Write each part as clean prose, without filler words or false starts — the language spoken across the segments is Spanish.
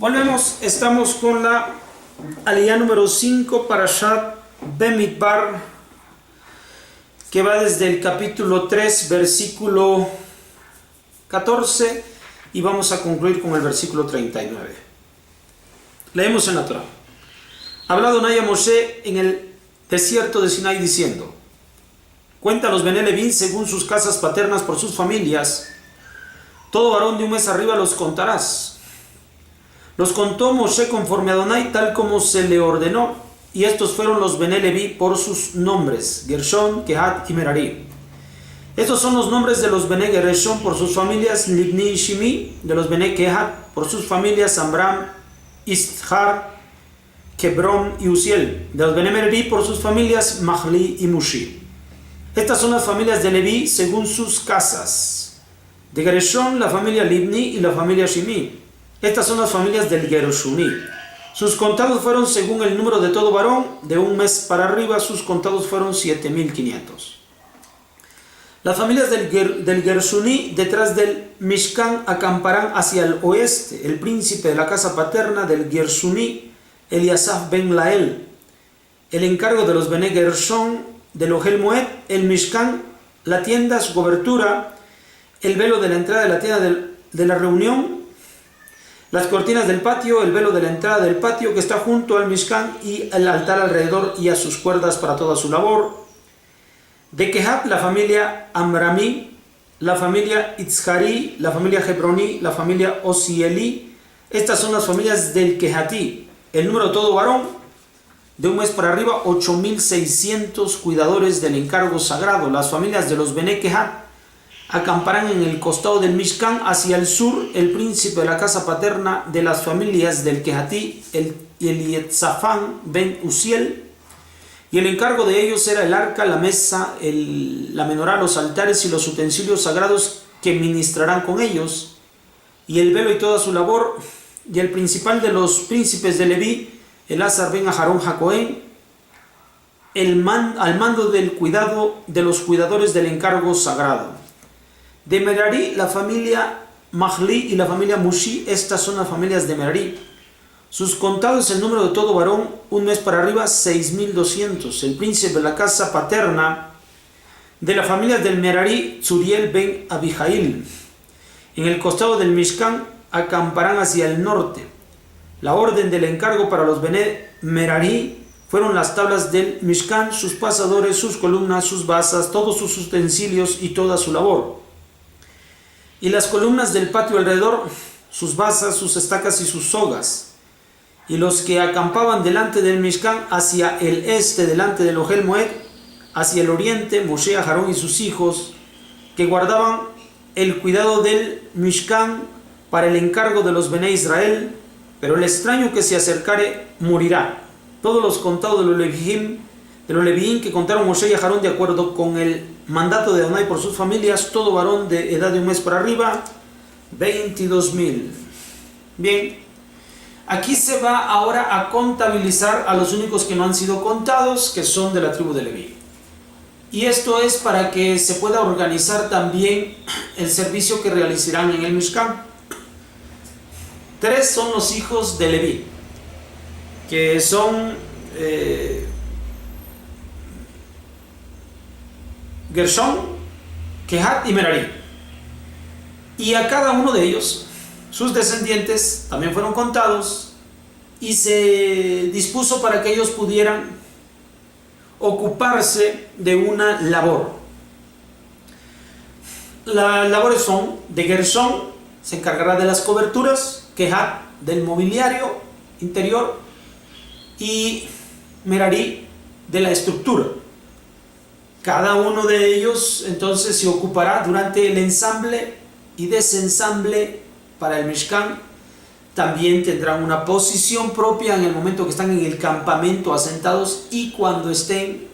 Volvemos, estamos con la aliyá número 5 para Parashat Bamidbar, que va desde el capítulo 3, versículo 14, y vamos a concluir con el versículo 39. Leemos en la Torah. Habla Adonai a Moshe en el desierto de Sinai diciendo: cuenta a los Bené Leví según sus casas paternas por sus familias. Todo varón de un mes arriba los contarás. Los contó Moshe conforme a Adonai tal como se le ordenó, y estos fueron los Bené Leví por sus nombres: Gershon, Kehat y Merari. Estos son los nombres de los Bené Gershon por sus familias: Libni y Shimi; de los Bené Kehat por sus familias: Amram, Isthar, Kebrón y Uziel; de los Bené Merari por sus familias: Mahli y Mushi. Estas son las familias de Leví según sus casas. De Gershon, la familia Libni y la familia Shimi. Estas son las familias del Gershuni. Sus contados fueron según el número de todo varón, de un mes para arriba, sus contados fueron 7,500. Las familias del Gershuni detrás del Mishkan acamparán hacia el oeste. El príncipe de la casa paterna del Gershuni, Eliasaf ben Lael. El encargo de los Bené Gershon del Ohel Moed, el Mishkan, la tienda, su cobertura, el velo de la entrada de la tienda de la reunión, las cortinas del patio, el velo de la entrada del patio que está junto al Mishkan y el altar alrededor y a sus cuerdas para toda su labor. De Kehat, la familia Amrami, la familia Itzhari, la familia Hebroni, la familia Osieli. Estas son las familias del Kehatí. El número de todo varón, de un mes para arriba, 8,600 cuidadores del encargo sagrado. Las familias de los Bené Kehat acamparán en el costado del Mishkan hacia el sur. El príncipe de la casa paterna de las familias del Kehatí, Elietzafán ben Uziel, y el encargo de ellos era el arca, la mesa, la menorá, los altares y los utensilios sagrados que ministrarán con ellos, y el velo y toda su labor. Y el principal de los príncipes de Leví, Elazar ben Aharón Jacoén, al mando del cuidado de los cuidadores del encargo sagrado. De Merari, la familia Mahli y la familia Mushi. Estas son las familias de Merari. Sus contados, el número de todo varón, un mes para arriba, 6,200. El príncipe de la casa paterna de la familia del Merari, Tzuriel ben Abijail. En el costado del Mishkan acamparán hacia el norte. La orden del encargo para los Bené Merari fueron las tablas del Mishkan, sus pasadores, sus columnas, sus basas, todos sus utensilios y toda su labor. Y las columnas del patio alrededor, sus basas, sus estacas y sus sogas. Y los que acampaban delante del Mishkan hacia el este, delante del Ohel Moed, hacia el oriente, Moshe, Aarón y sus hijos, que guardaban el cuidado del Mishkan para el encargo de los Bené Israel. Pero el extraño que se acercare morirá. Todos los contados de los Leviín que contaron Moshe y Aarón de acuerdo con el mandato de Adonai por sus familias, todo varón de edad de un mes para arriba, 22,000. Bien, aquí se va ahora a contabilizar a los únicos que no han sido contados, que son de la tribu de Leví. Y esto es para que se pueda organizar también el servicio que realizarán en el Mishkan. 3 son los hijos de Leví, que son Gershon, Kehat y Merari. Y a cada uno de ellos, sus descendientes también fueron contados, y se dispuso para que ellos pudieran ocuparse de una labor. Las labores son: de Gershon se encargará de las coberturas, Kehat del mobiliario interior y Merari de la estructura. Cada uno de ellos entonces se ocupará durante el ensamble y desensamble para el Mishkan. También tendrán una posición propia en el momento que están en el campamento asentados, y cuando estén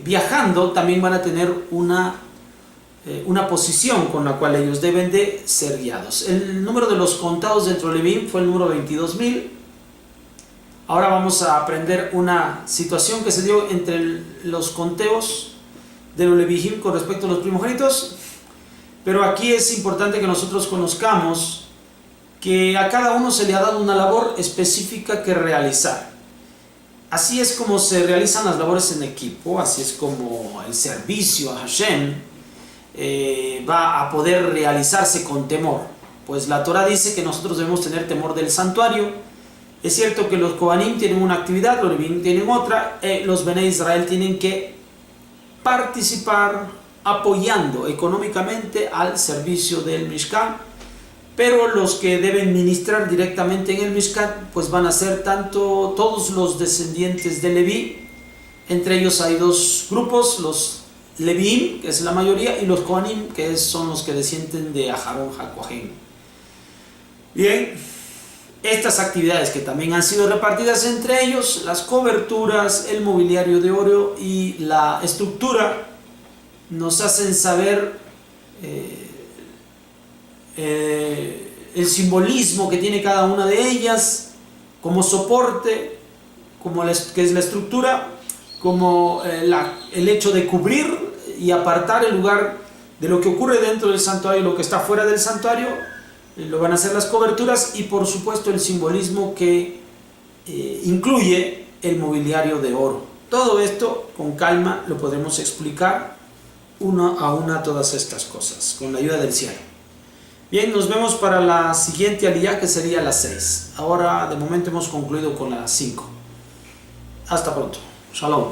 viajando también van a tener una posición con la cual ellos deben de ser guiados. El número de los contados dentro de Leví fue el número 22,000. Ahora vamos a aprender una situación que se dio entre los conteos de los Levíim con respecto a los primogénitos. Pero aquí es importante que nosotros conozcamos que a cada uno se le ha dado una labor específica que realizar. Así es como se realizan las labores en equipo, así es como el servicio a Hashem va a poder realizarse con temor. Pues la Torah dice que nosotros debemos tener temor del santuario. Es cierto que los Kohanim tienen una actividad, los Levim tienen otra, los Bnei Israel tienen que participar apoyando económicamente al servicio del Mishkan, pero los que deben ministrar directamente en el Mishkan pues van a ser tanto todos los descendientes de Leví. Entre ellos hay dos grupos, los Levim, que es la mayoría, y los Kohanim, que son los que descienden de Aharón HaKohen. Bien, estas actividades que también han sido repartidas entre ellos, las coberturas, el mobiliario de oro y la estructura, nos hacen saber el simbolismo que tiene cada una de ellas, como soporte, que es la estructura, como el hecho de cubrir y apartar el lugar de lo que ocurre dentro del santuario y lo que está fuera del santuario. Lo van a hacer las coberturas, y por supuesto el simbolismo que incluye el mobiliario de oro. Todo esto con calma lo podremos explicar una a una, todas estas cosas, con la ayuda del cielo. Bien, nos vemos para la siguiente aliyá, que sería la 6. Ahora de momento hemos concluido con la 5. Hasta pronto. Shalom.